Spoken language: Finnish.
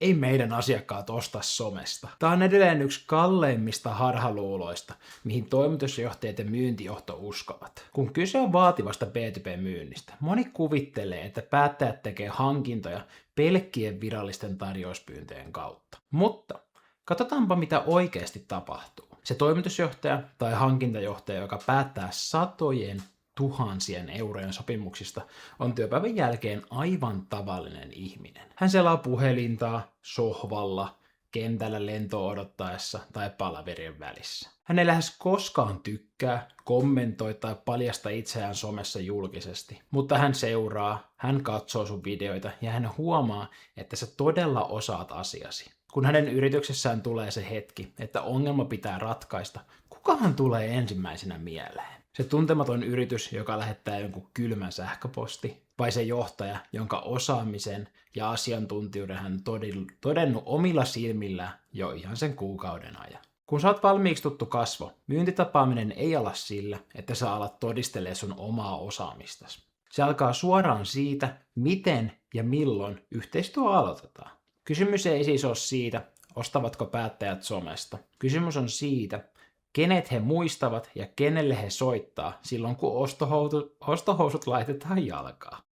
Ei meidän asiakkaat osta somesta. Tämä on edelleen yksi kalleimmista harhaluuloista, mihin toimitusjohtajat ja myyntijohto uskovat. Kun kyse on vaativasta B2B-myynnistä, moni kuvittelee, että päättäjät tekee hankintoja pelkkien virallisten tarjouspyyntöjen kautta. Mutta katsotaanpa, mitä oikeasti tapahtuu. Se toimitusjohtaja tai hankintajohtaja, joka päättää satojen tuhansien eurojen sopimuksista, on työpäivän jälkeen aivan tavallinen ihminen. Hän selaa puhelinta, sohvalla, kentällä lentoa odottaessa tai palaverien välissä. Hän ei lähes koskaan tykkää, kommentoi tai paljasta itseään somessa julkisesti, mutta hän seuraa, hän katsoo sun videoita ja hän huomaa, että sä todella osaat asiasi. Kun hänen yrityksessään tulee se hetki, että ongelma pitää ratkaista, kukahan tulee ensimmäisenä mieleen? Se tuntematon yritys, joka lähettää jonkun kylmän sähköposti, vai se johtaja, jonka osaamisen ja asiantuntijuuden hän todennut omilla silmillä jo ihan sen kuukauden ajan. Kun sä oot valmiiksi tuttu kasvo, myyntitapaaminen ei ala sillä, että sä alat todistelemaan sun omaa osaamistasi. Se alkaa suoraan siitä, miten ja milloin yhteistyö aloitetaan. Kysymys ei siis ole siitä, ostavatko päättäjät somesta. Kysymys on siitä, kenet he muistavat ja kenelle he soittaa silloin, kun ostohousut laitetaan jalkaan.